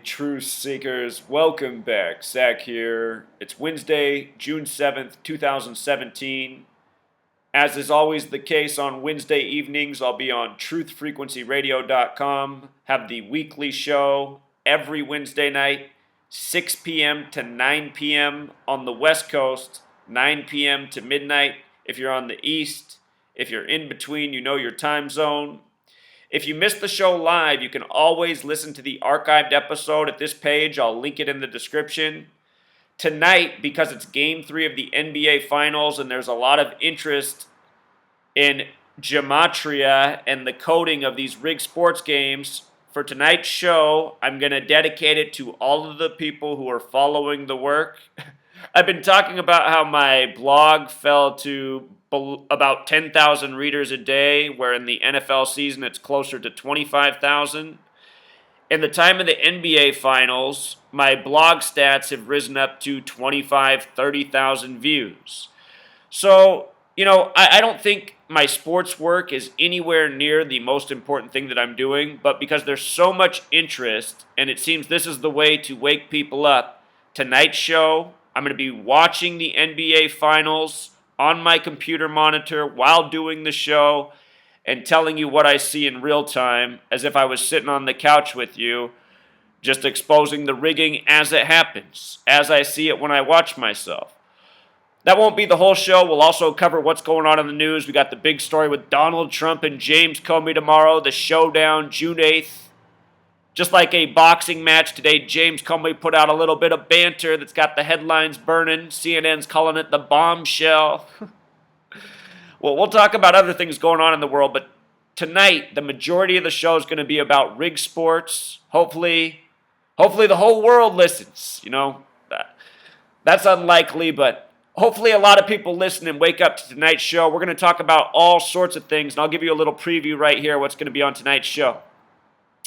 truth seekers. Welcome back. Zach here. It's Wednesday, June 7th, 2017. As is always the case on Wednesday evenings, I'll be on truthfrequencyradio.com, have the weekly show every Wednesday night, 6 p.m. to 9 p.m. on the West Coast, 9 p.m. to midnight if you're on the East. If you're in between, you know your time zone. If you missed the show live, you can always listen to the archived episode at this page. I'll link it in the description. Tonight, because it's Game 3 of the NBA Finals and there's a lot of interest in gematria and the coding of these rigged sports games, for tonight's show, I'm going to dedicate it to all of the people who are following the work. I've been talking about how my blog fell to about 10,000 readers a day, where in the NFL season it's closer to 25,000. In the time of the NBA Finals, my blog stats have risen up to 25, 30,000 views. So, I don't think my sports work is anywhere near the most important thing that I'm doing, but because there's so much interest, and it seems this is the way to wake people up, tonight's show, I'm going to be watching the NBA Finals on my computer monitor while doing the show and telling you what I see in real time as if I was sitting on the couch with you, just exposing the rigging as it happens, as I see it when I watch myself. That won't be the whole show. We'll also cover what's going on in the news. We got the big story with Donald Trump and James Comey tomorrow, the showdown June 8th. Just like a boxing match today, James Comey put out a little bit of banter that's got the headlines burning. CNN's calling it the bombshell. Well, we'll talk about other things going on in the world, but tonight, the majority of the show is going to be about rigged sports. Hopefully the whole world listens. That's unlikely, but hopefully a lot of people listen and wake up to tonight's show. We're going to talk about all sorts of things, and I'll give you a little preview right here what's going to be on tonight's show.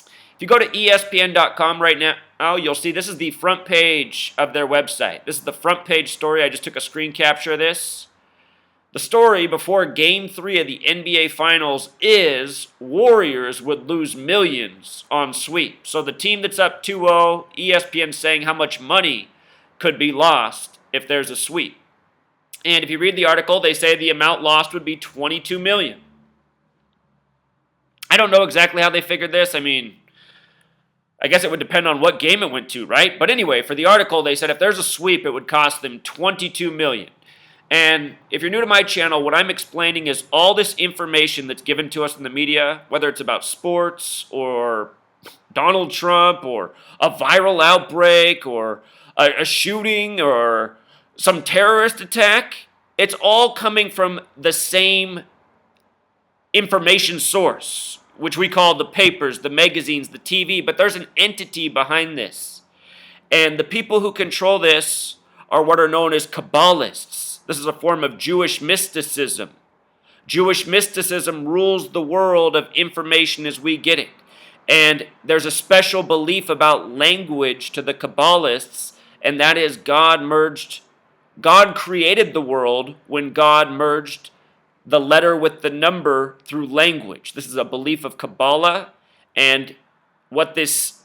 If you go to ESPN.com right now, you'll see this is the front page of their website. This is the front page story. I just took a screen capture of this. The story before Game 3 of the NBA Finals is Warriors would lose millions on sweep. So the team that's up 2-0, ESPN saying how much money could be lost if there's a sweep. And if you read the article, they say the amount lost would be $22 million. I don't know exactly how they figured this. I guess it would depend on what game it went to, right? But anyway, for the article, they said if there's a sweep, it would cost them $22 million. And if you're new to my channel, what I'm explaining is all this information that's given to us in the media, whether it's about sports or Donald Trump or a viral outbreak or a shooting or some terrorist attack, it's all coming from the same information source, which we call the papers, the magazines, the TV, but there's an entity behind this. And the people who control this are what are known as Kabbalists. This is a form of Jewish mysticism. Jewish mysticism rules the world of information as we get it. And there's a special belief about language to the Kabbalists, and that is God created the world when God merged the letter with the number through language. This is a belief of Kabbalah, and what this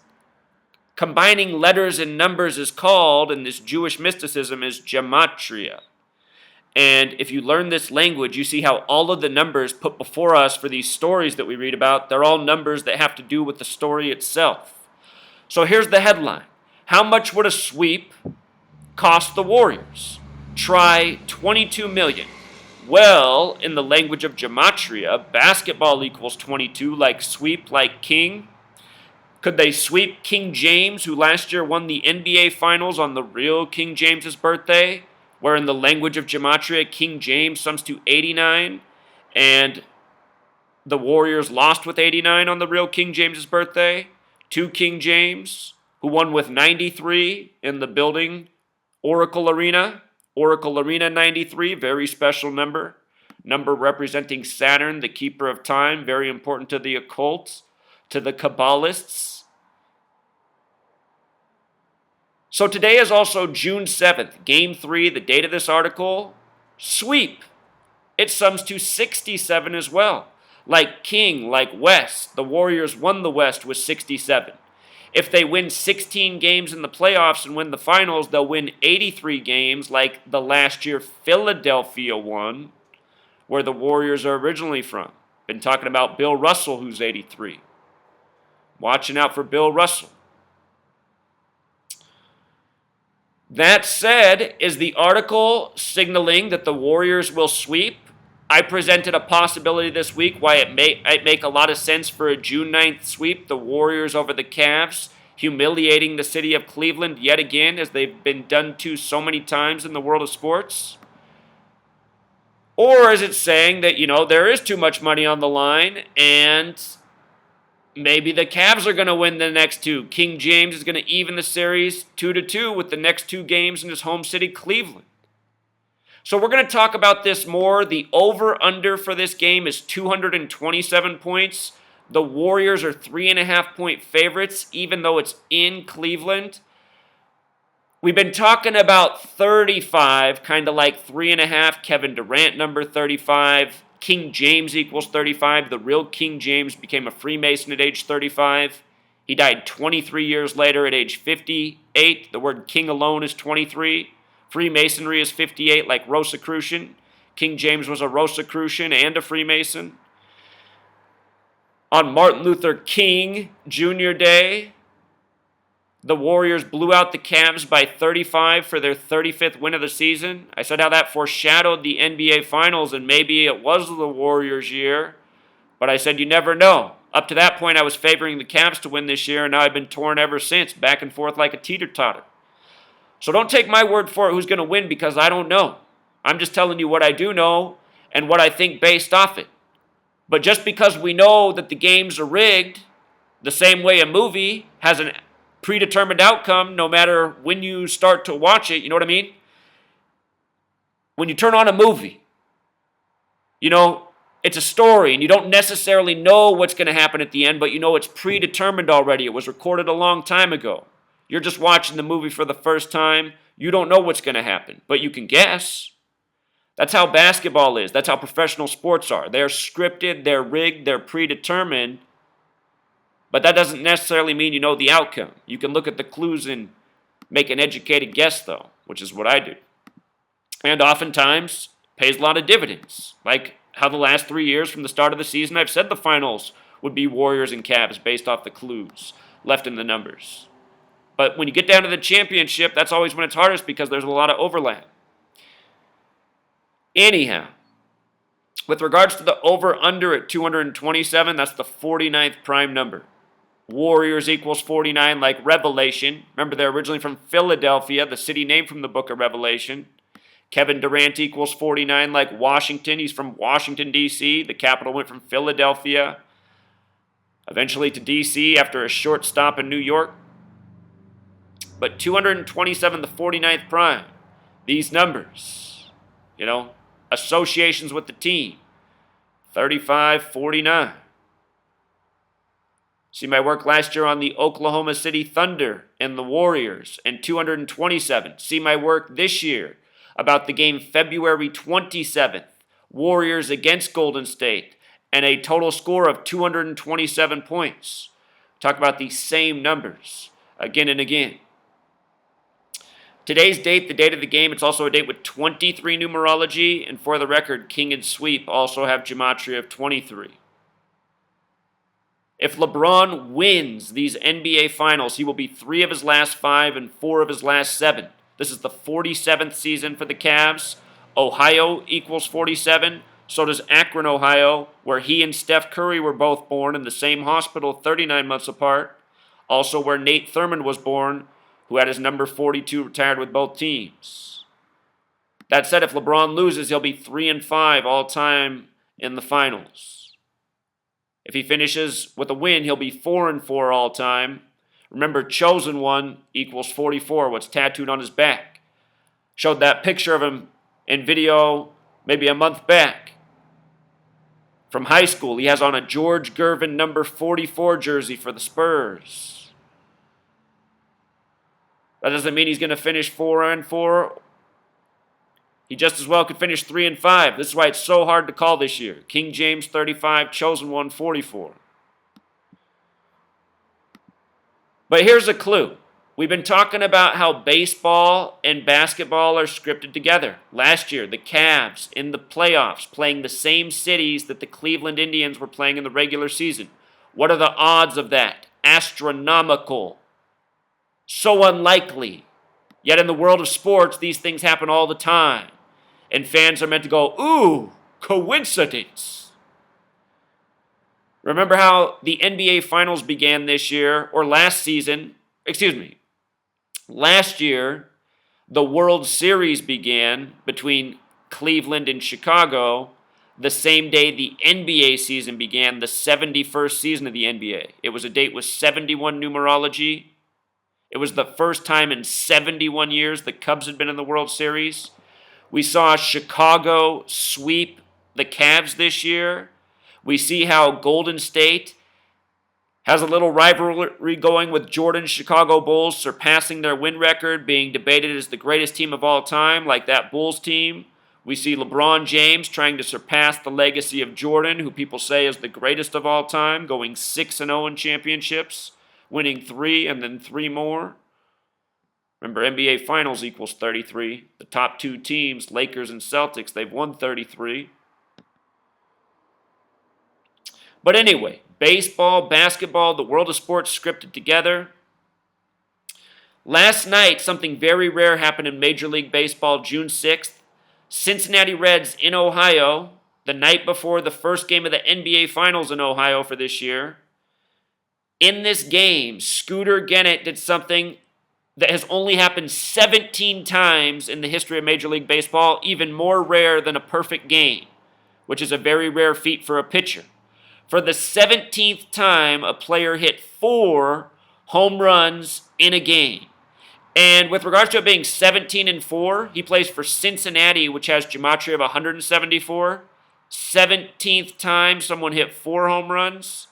combining letters and numbers is called in this Jewish mysticism is gematria. And if you learn this language, you see how all of the numbers put before us for these stories that we read about, they're all numbers that have to do with the story itself. So here's the headline. How much would a sweep cost the Warriors? Try $22 million. Well, in the language of gematria, basketball equals 22, like sweep, like king. Could they sweep King James, who last year won the NBA Finals on the real King James's birthday, where in the language of gematria, King James sums to 89, and the Warriors lost with 89 on the real King James's birthday to King James, who won with 93 in the building Oracle Arena 93, very special number representing Saturn, the keeper of time, very important to the occult, to the Kabbalists. So today is also June 7th, Game 3, the date of this article, sweep. It sums to 67 as well. Like King, like West, the Warriors won the West with 67. If they win 16 games in the playoffs and win the finals, they'll win 83 games like the last year Philadelphia won, where the Warriors are originally from. Been talking about Bill Russell, who's 83. Watching out for Bill Russell. That said, is the article signaling that the Warriors will sweep? I presented a possibility this week why it make a lot of sense for a June 9th sweep, the Warriors over the Cavs, humiliating the city of Cleveland yet again, as they've been done to so many times in the world of sports. Or is it saying that, there is too much money on the line and maybe the Cavs are going to win the next two? King James is going to even the series 2-2 with the next two games in his home city, Cleveland. So we're going to talk about this more. The over-under for this game is 227 points. The Warriors are 3.5-point favorites, even though it's in Cleveland. We've been talking about 35, kind of like 3.5. Kevin Durant, number 35. King James equals 35. The real King James became a Freemason at age 35. He died 23 years later at age 58. The word king alone is 23. Freemasonry is 58, like Rosicrucian. King James was a Rosicrucian and a Freemason. On Martin Luther King Jr. Day, the Warriors blew out the Cavs by 35 for their 35th win of the season. I said how that foreshadowed the NBA Finals, and maybe it was the Warriors' year. But I said you never know. Up to that point, I was favoring the Cavs to win this year, and now I've been torn ever since, back and forth like a teeter-totter. So don't take my word for it who's going to win, because I don't know. I'm just telling you what I do know and what I think based off it. But just because we know that the games are rigged, the same way a movie has a predetermined outcome no matter when you start to watch it, you know what I mean? When you turn on a movie, it's a story and you don't necessarily know what's going to happen at the end, but it's predetermined already. It was recorded a long time ago. You're just watching the movie for the first time. You don't know what's going to happen, but you can guess. That's how basketball is. That's how professional sports are. They're scripted, they're rigged, they're predetermined, but that doesn't necessarily mean you know the outcome. You can look at the clues and make an educated guess, though, which is what I do. And oftentimes pays a lot of dividends, like how the last 3 years from the start of the season, I've said the finals would be Warriors and Cavs based off the clues left in the numbers. But when you get down to the championship, that's always when it's hardest because there's a lot of overlap. Anyhow, with regards to the over-under at 227, that's the 49th prime number. Warriors equals 49 like Revelation. Remember, they're originally from Philadelphia, the city named from the book of Revelation. Kevin Durant equals 49 like Washington. He's from Washington, D.C. The capital went from Philadelphia, eventually to D.C. after a short stop in New York. But 227, the 49th prime. These numbers, associations with the team. 35, 49. See my work last year on the Oklahoma City Thunder and the Warriors, and 227. See my work this year about the game February 27th, Warriors against Golden State, and a total score of 227 points. Talk about these same numbers again and again. Today's date, the date of the game, it's also a date with 23 numerology, and for the record, King and Sweep also have gematria of 23. If LeBron wins these NBA Finals, he will be 3 of his last 5 and 4 of his last 7. This is the 47th season for the Cavs. Ohio equals 47. So does Akron, Ohio, where he and Steph Curry were both born in the same hospital 39 months apart. Also where Nate Thurmond was born, who had his number 42 retired with both teams. That said, if LeBron loses, he'll be 3-5 all time in the finals. If he finishes with a win, he'll be 4-4 all time. Remember, chosen one equals 44, what's tattooed on his back. Showed that picture of him in video maybe a month back. From high school, he has on a George Gervin number 44 jersey for the Spurs. That doesn't mean he's going to finish 4-4. He just as well could finish 3-5. This is why it's so hard to call this year. King James 35, chosen one 44. But here's a clue. We've been talking about how baseball and basketball are scripted together. Last year, the Cavs in the playoffs playing the same cities that the Cleveland Indians were playing in the regular season. What are the odds of that? Astronomical. So unlikely. Yet in the world of sports, these things happen all the time. And fans are meant to go, ooh, coincidence. Remember how the NBA Finals began this year, or last season, last year, the World Series began between Cleveland and Chicago the same day the NBA season began, the 71st season of the NBA. It was a date with 71 numerology. It was the first time in 71 years the Cubs had been in the World Series. We saw Chicago sweep the Cavs this year. We see how Golden State has a little rivalry going with Jordan's Chicago Bulls, surpassing their win record, being debated as the greatest team of all time, like that Bulls team. We see LeBron James trying to surpass the legacy of Jordan, who people say is the greatest of all time, going 6-0 in championships, winning 3 and then 3 more. Remember, NBA Finals equals 33. The top 2 teams, Lakers and Celtics, they've won 33. But anyway, baseball, basketball, the world of sports scripted together. Last night, something very rare happened in Major League Baseball, June 6th. Cincinnati Reds in Ohio, the night before the first game of the NBA Finals in Ohio for this year. In this game, Scooter Gennett did something that has only happened 17 times in the history of Major League Baseball, even more rare than a perfect game, which is a very rare feat for a pitcher. For the 17th time, a player hit 4 home runs in a game. And with regards to it being 17-4, he plays for Cincinnati, which has gematria of 174. 17th time someone hit 4 home runs.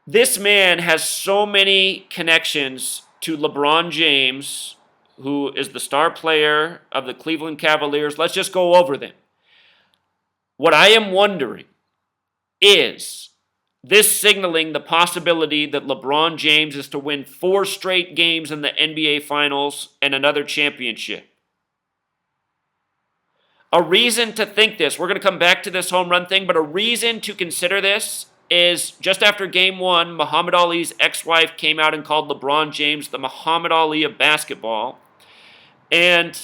This man has so many connections to LeBron James, who is the star player of the Cleveland Cavaliers. Let's just go over them. What I am wondering is this signaling the possibility that LeBron James is to win 4 straight games in the NBA Finals and another championship. A reason to think this, we're going to come back to this home run thing, but a reason to consider this is just after Game 1, Muhammad Ali's ex-wife came out and called LeBron James the Muhammad Ali of basketball. And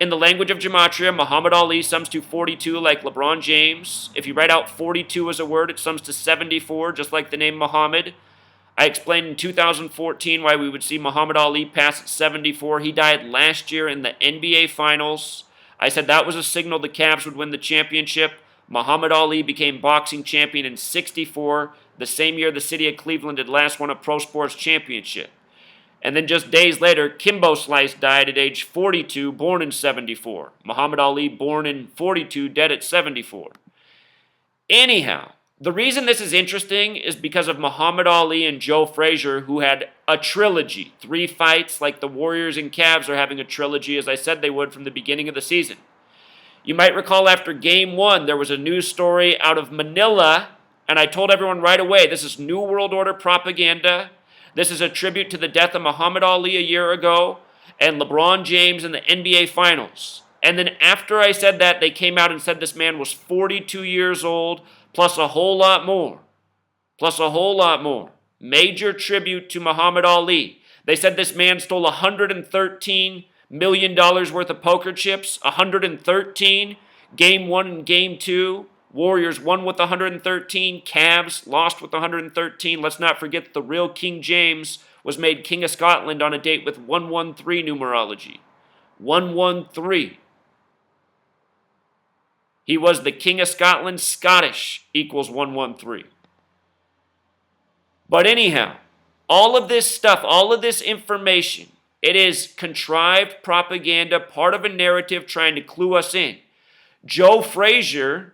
in the language of gematria, Muhammad Ali sums to 42 like LeBron James. If you write out 42 as a word, it sums to 74, just like the name Muhammad. I explained in 2014 why we would see Muhammad Ali pass at 74. He died last year in the NBA Finals. I said that was a signal the Cavs would win the championship. Muhammad Ali became boxing champion in 64, the same year the city of Cleveland had last won a pro sports championship. And then just days later, Kimbo Slice died at age 42, born in 74. Muhammad Ali, born in 42, dead at 74. Anyhow, the reason this is interesting is because of Muhammad Ali and Joe Frazier, who had a trilogy. 3 fights, like the Warriors and Cavs are having a trilogy, as I said they would from the beginning of the season. You might recall after Game 1, there was a news story out of Manila, and I told everyone right away, this is New World Order propaganda. This is a tribute to the death of Muhammad Ali a year ago and LeBron James in the NBA Finals. And then after I said that, they came out and said this man was 42 years old, plus a whole lot more. Major tribute to Muhammad Ali. They said this man stole $113 million worth of poker chips. 113. Game 1 and Game 2. Warriors won with 113. Cavs lost with 113. Let's not forget that the real King James was made King of Scotland on a date with 113 numerology. 113. He was the King of Scotland. Scottish equals 113. But anyhow, all of this stuff, all of this information, it is contrived propaganda, part of a narrative trying to clue us in. Joe Frazier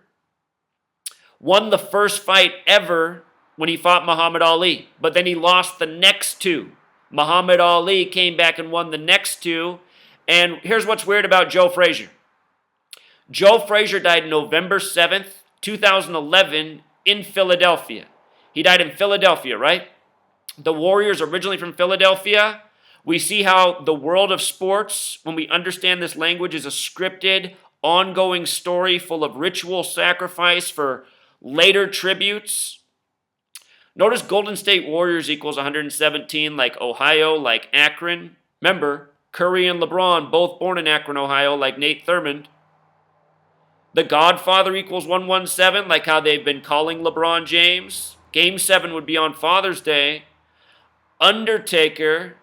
won the first fight ever when he fought Muhammad Ali, but then he lost the next 2. Muhammad Ali came back and won the next 2, and here's what's weird about Joe Frazier. Joe Frazier died November 7th, 2011 in Philadelphia. He died in Philadelphia, right? The Warriors originally from Philadelphia. We see how the world of sports, when we understand this language, is a scripted, ongoing story full of ritual sacrifice for later tributes. Notice Golden State Warriors equals 117 like Ohio, like Akron. Remember, Curry and LeBron both born in Akron, Ohio, like Nate Thurmond. The Godfather equals 117, like how they've been calling LeBron James. Game 7 would be on Father's Day. Undertaker,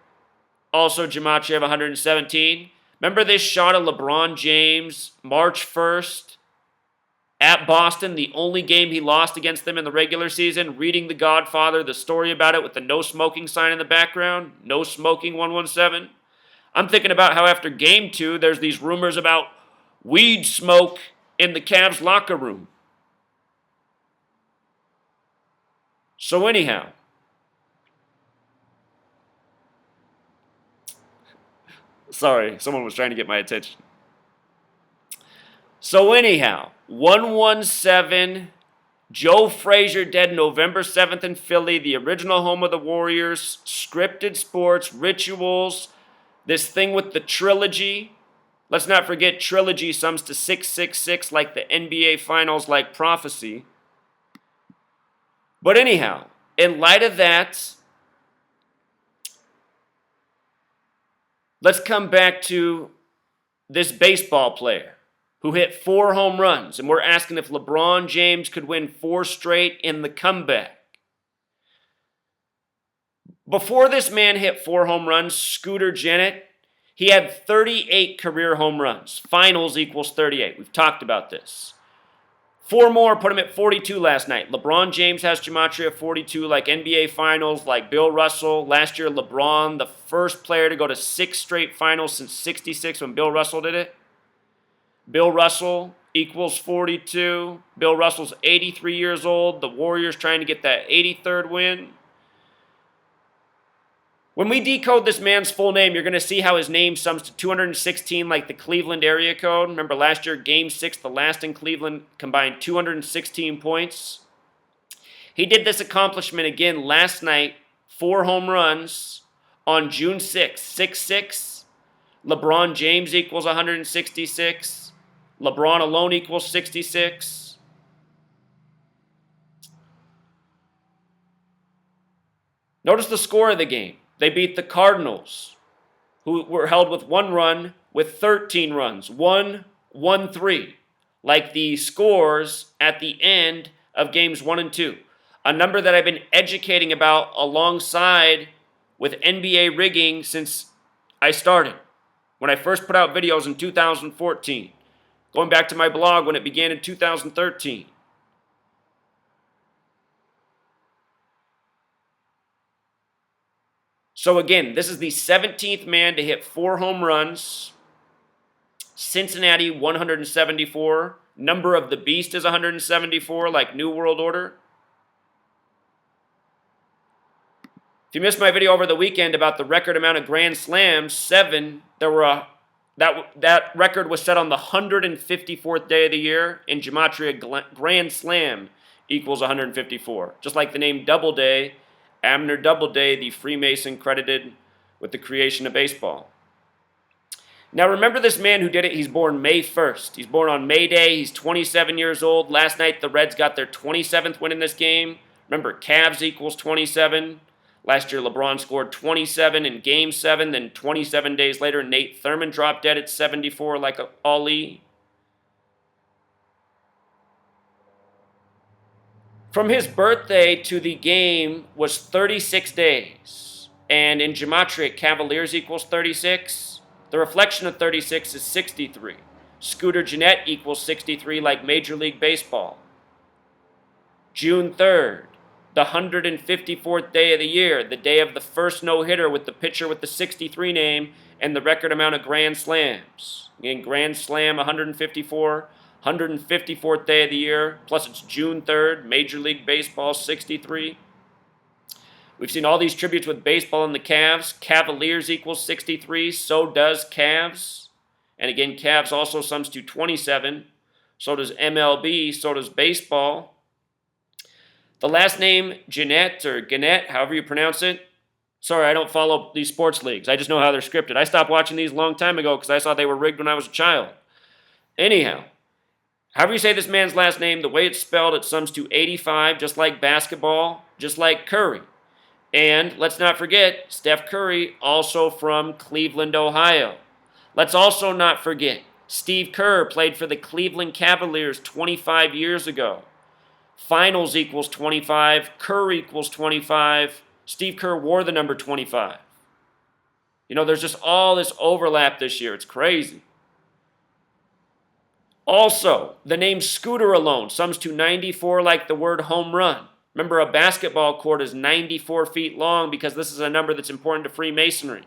also gematria of 117. Remember this shot of LeBron James, March 1st, at Boston, the only game he lost against them in the regular season, reading The Godfather, the story about it with the no smoking sign in the background, no smoking 117. I'm thinking about how after game 2, there's these rumors about weed smoke in the Cavs locker room. So anyhow, sorry, someone was trying to get my attention. So anyhow, 117, Joe Frazier dead November 7th in Philly, the original home of the Warriors, scripted sports, rituals, this thing with the trilogy. Let's not forget trilogy sums to 666 like the NBA Finals, like prophecy. But anyhow, in light of that, let's come back to this baseball player who hit 4 home runs, and we're asking if LeBron James could win 4 straight in the comeback. Before this man hit 4 home runs, Scooter Gennett, he had 38 career home runs. Finals equals 38. We've talked about this. 4 more put him at 42 last night. LeBron James has gematria of 42 like NBA Finals, like Bill Russell. Last year, LeBron, the first player to go to 6 straight finals since 66 when Bill Russell did it. Bill Russell equals 42. Bill Russell's 83 years old. The Warriors trying to get that 83rd win. When we decode this man's full name, you're going to see how his name sums to 216 like the Cleveland area code. Remember last year, Game 6, the last in Cleveland, combined 216 points. He did this accomplishment again last night, 4 home runs on June 6th, 6-6. LeBron James equals 166. LeBron alone equals 66. Notice the score of the game. They beat the Cardinals, who were held with 1 run, with 13 runs. 1-1-3, like the scores at the end of games 1 and 2. A number that I've been educating about alongside with NBA rigging since I started. When I first put out videos in 2014. Going back to my blog when it began in 2013. So again, this is the 17th man to hit 4 home runs. Cincinnati, 174. Number of the beast is 174, like New World Order. If you missed my video over the weekend about the record amount of Grand Slams, 7, that record was set on the 154th day of the year. In gematria, Grand Slam equals 154. Just like the name Doubleday, Abner Doubleday, the Freemason credited with the creation of baseball. Now remember this man who did it. He's born May 1st. He's born on May Day. He's 27 years old. Last night the Reds got their 27th win in this game. Remember, Cavs equals 27. Last year LeBron scored 27 in Game 7. Then 27 days later, Nate Thurmond dropped dead at 74 like Ali. From his birthday to the game was 36 days. And in gematria, Cavaliers equals 36. The reflection of 36 is 63. Scooter Gennett equals 63 like Major League Baseball. June 3rd, the 154th day of the year, the day of the first no-hitter with the pitcher with the 63 name and the record amount of Grand Slams. Again, Grand Slam 154. 154th day of the year, plus it's June 3rd, Major League Baseball 63. We've seen all these tributes with baseball and the Cavs. Cavaliers equals 63, so does Cavs. And again, Cavs also sums to 27. So does MLB, so does baseball. The last name, Gennett or Gennett, however you pronounce it. Sorry, I don't follow these sports leagues. I just know how they're scripted. I stopped watching these a long time ago because I saw they were rigged when I was a child. Anyhow, however you say this man's last name, the way it's spelled, it sums to 85, just like basketball, just like Curry. And let's not forget, Steph Curry, also from Cleveland, Ohio. Let's also not forget, Steve Kerr played for the Cleveland Cavaliers 25 years ago. Finals equals 25, Kerr equals 25. Steve Kerr wore the number 25. You know, there's just all this overlap this year. It's crazy. Also, the name Scooter alone sums to 94 like the word home run. Remember, a basketball court is 94 feet long because this is a number that's important to Freemasonry.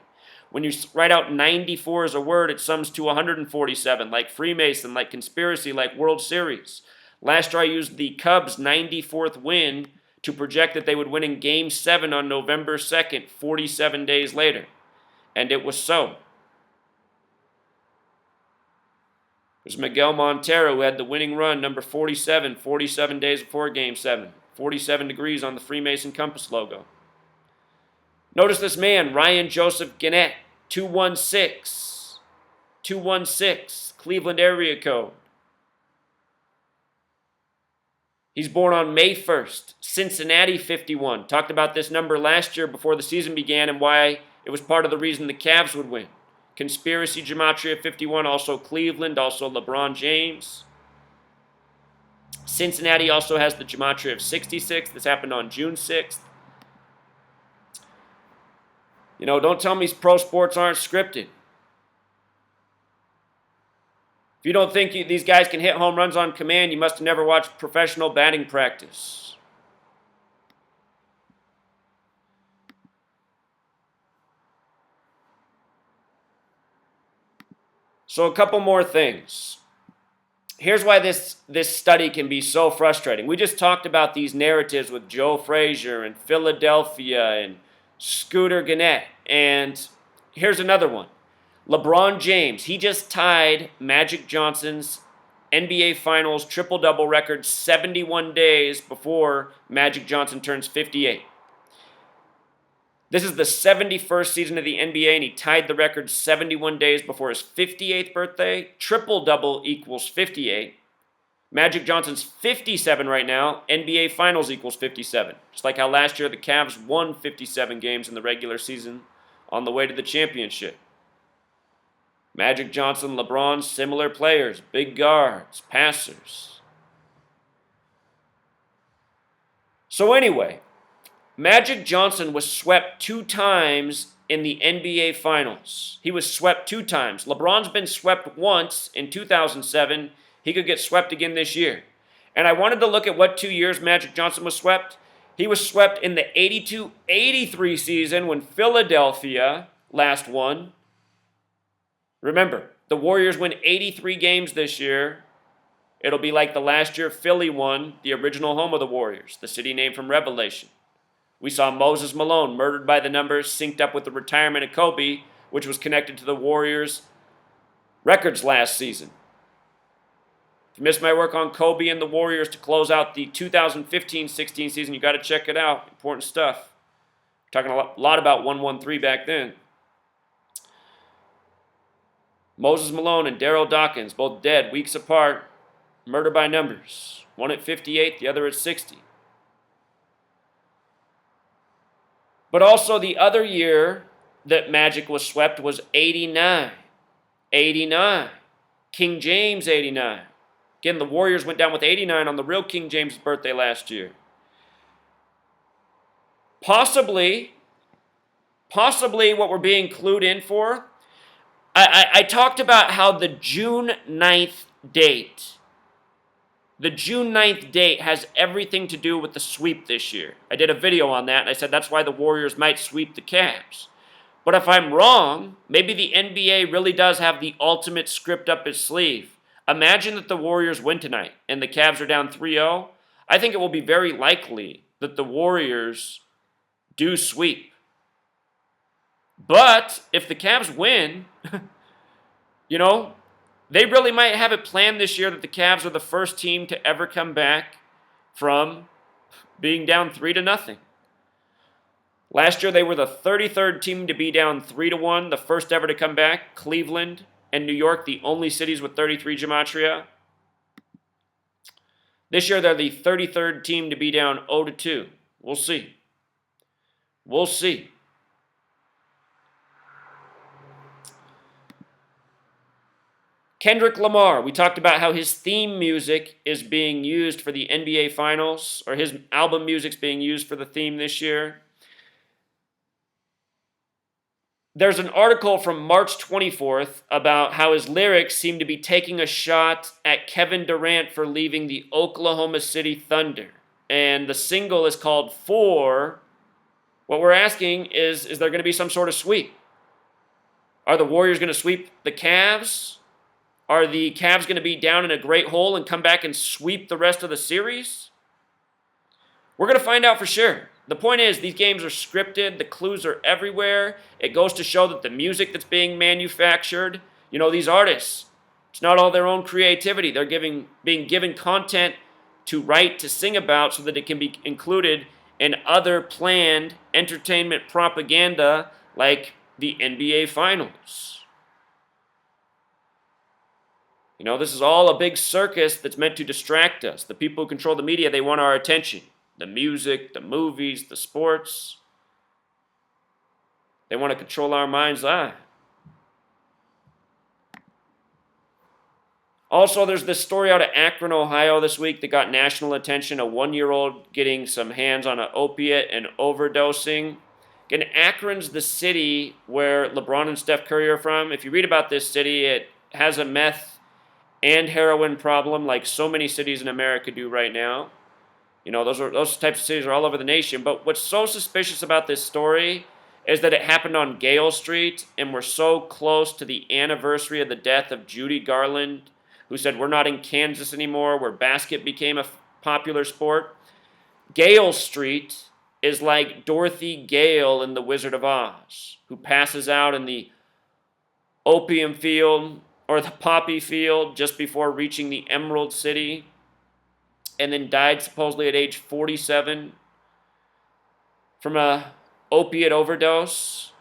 When you write out 94 as a word, it sums to 147, like Freemason, like conspiracy, like World Series. Last year I used the Cubs' 94th win to project that they would win in Game 7 on November 2nd, 47 days later. And it was so. It was Miguel Montero who had the winning run, number 47, 47 days before Game 7. 47 degrees on the Freemason compass logo. Notice this man, Ryan Joseph Gennett, 216. 216, Cleveland area code. He's born on May 1st, Cincinnati 51. Talked about this number last year before the season began and why it was part of the reason the Cavs would win. Conspiracy gematria 51, also Cleveland, also LeBron James. Cincinnati also has the gematria of 66. This happened on June 6th. You know, don't tell me pro sports aren't scripted. If you don't think these guys can hit home runs on command, you must have never watched professional batting practice. So a couple more things. Here's why this study can be so frustrating. We just talked about these narratives with Joe Frazier and Philadelphia and Scooter Gennett. And here's another one. LeBron James, he just tied Magic Johnson's NBA Finals triple-double record 71 days before Magic Johnson turns 58. This is the 71st season of the NBA, and he tied the record 71 days before his 58th birthday. Triple-double equals 58. Magic Johnson's 57 right now. NBA Finals equals 57. Just like how last year the Cavs won 57 games in the regular season on the way to the championship. Magic Johnson, LeBron, similar players, big guards, passers. So anyway, Magic Johnson was swept 2 times in the NBA Finals. He was swept 2 times. LeBron's been swept once in 2007. He could get swept again this year. And I wanted to look at what 2 years Magic Johnson was swept. He was swept in the 82-83 season when Philadelphia last won. Remember, the Warriors win 83 games this year. It'll be like the last year Philly won, the original home of the Warriors, the city named from Revelation. We saw Moses Malone murdered by the numbers, synced up with the retirement of Kobe, which was connected to the Warriors' records last season. If you missed my work on Kobe and the Warriors to close out the 2015-16 season, you got to check it out. Important stuff. Talking a lot about 113 back then. Moses Malone and Daryl Dawkins, both dead weeks apart, murder by numbers. One at 58, the other at 60. But also the other year that Magic was swept was 89. 89. King James 89. Again, the Warriors went down with 89 on the real King James' birthday last year. Possibly what we're being clued in for, I talked about how the June 9th date has everything to do with the sweep this year. I did a video on that, and I said that's why the Warriors might sweep the Cavs. But if I'm wrong, maybe the NBA really does have the ultimate script up its sleeve. Imagine that the Warriors win tonight, and the Cavs are down 3-0. I think it will be very likely that the Warriors do sweep. But if the Cavs win, you know, they really might have it planned this year that the Cavs are the first team to ever come back from being down 3-0. Last year, they were the 33rd team to be down 3-1, the first ever to come back. Cleveland and New York, the only cities with 33 gematria. This year, they're the 33rd team to be down 0-2. We'll see. We'll see. Kendrick Lamar, we talked about how his theme music is being used for the NBA Finals, or his album music's being used for the theme this year. There's an article from March 24th about how his lyrics seem to be taking a shot at Kevin Durant for leaving the Oklahoma City Thunder. And the single is called For. What we're asking is there going to be some sort of sweep? Are the Warriors going to sweep the Cavs? Are the Cavs going to be down in a great hole and come back and sweep the rest of the series? We're going to find out for sure. The point is, these games are scripted. The clues are everywhere. It goes to show that the music that's being manufactured, these artists, it's not all their own creativity. They're being given content to write, to sing about, so that it can be included in other planned entertainment propaganda like the NBA Finals. This is all a big circus that's meant to distract us. The people who control the media, they want our attention. The music, the movies, the sports. They want to control our mind's eye. Also, there's this story out of Akron, Ohio this week that got national attention. A 1-year-old getting some hands on an opiate and overdosing. Again, Akron's the city where LeBron and Steph Curry are from. If you read about this city, it has a meth and heroin problem like so many cities in America do right now. Those types of cities are all over the nation. But what's so suspicious about this story is that it happened on Gale Street, and we're so close to the anniversary of the death of Judy Garland, who said, "We're not in Kansas anymore," where basket became a popular sport. Gale Street is like Dorothy Gale in The Wizard of Oz, who passes out in the opium field or the poppy field just before reaching the Emerald City, and then died supposedly at age 47 from a opiate overdose.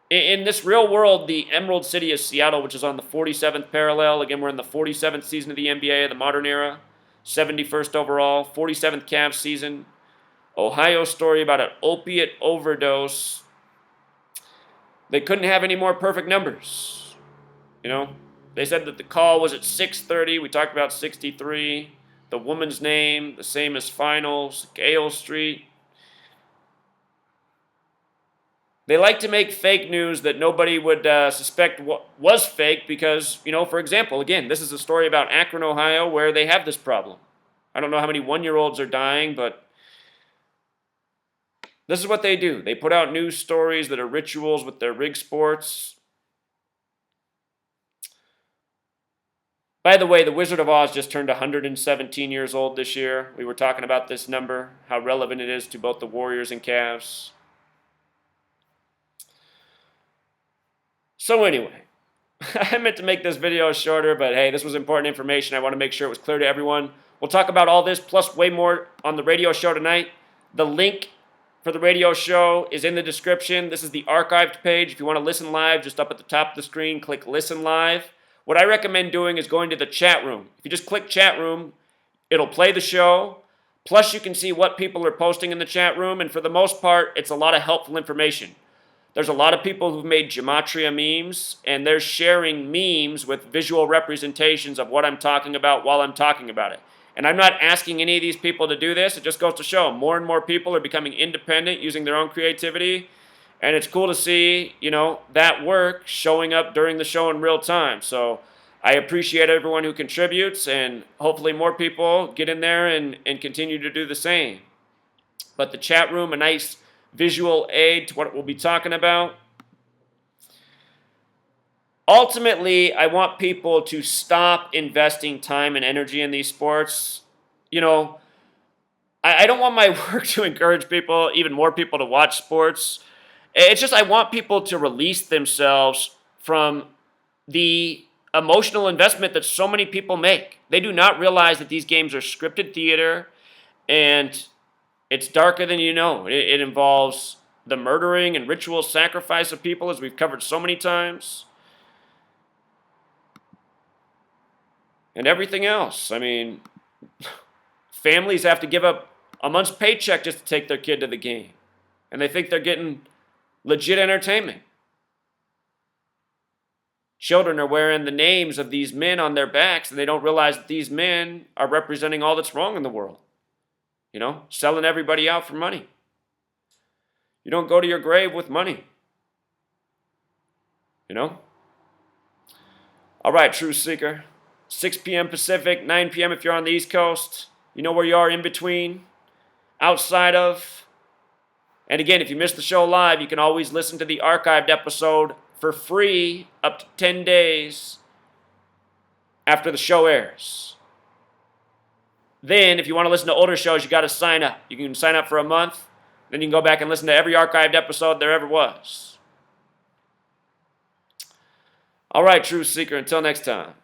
In this real world, the Emerald City is Seattle, which is on the 47th parallel. Again, we're in the 47th season of the NBA, the modern era, 71st overall, 47th Cavs season. Ohio story about an opiate overdose. They couldn't have any more perfect numbers. They said that the call was at 6:30. We talked about 63. The woman's name, the same as Finals, Gale Street. They like to make fake news that nobody would suspect was fake because, for example, again, this is a story about Akron, Ohio, where they have this problem. I don't know how many 1-year-olds are dying, but this is what they do. They put out news stories that are rituals with their rig sports. By the way, the Wizard of Oz just turned 117 years old this year. We were talking about this number, how relevant it is to both the Warriors and Cavs. So anyway, I meant to make this video shorter, but hey, this was important information. I want to make sure it was clear to everyone. We'll talk about all this plus way more on the radio show tonight. The link for the radio show is in the description. This is the archived page. If you want to listen live, just up at the top of the screen, click Listen Live. What I recommend doing is going to the chat room. If you just click chat room, it'll play the show. Plus, you can see what people are posting in the chat room. And for the most part, it's a lot of helpful information. There's a lot of people who've made gematria memes, and they're sharing memes with visual representations of what I'm talking about while I'm talking about it. And I'm not asking any of these people to do this. It just goes to show more and more people are becoming independent, using their own creativity. And it's cool to see, that work showing up during the show in real time. So I appreciate everyone who contributes, and hopefully more people get in there and continue to do the same. But the chat room, a nice visual aid to what we'll be talking about. Ultimately, I want people to stop investing time and energy in these sports. I don't want my work to encourage people, even more people, to watch sports. It's just I want people to release themselves from the emotional investment that so many people make. They do not realize that these games are scripted theater, and It's darker than you know. It involves the murdering and ritual sacrifice of people, as we've covered so many times, and everything else. I mean, families have to give up a month's paycheck just to take their kid to the game, and they think they're getting legit entertainment. Children are wearing the names of these men on their backs, and they don't realize that these men are representing all that's wrong in the world. You know, selling everybody out for money. You don't go to your grave with money. You know? All right, Truth Seeker. 6 p.m. Pacific, 9 p.m. if you're on the East Coast. You know where you are in between, outside of. And again, if you missed the show live, you can always listen to the archived episode for free up to 10 days after the show airs. Then, if you want to listen to older shows, you got to sign up. You can sign up for a month. Then you can go back and listen to every archived episode there ever was. All right, Truth Seeker, until next time.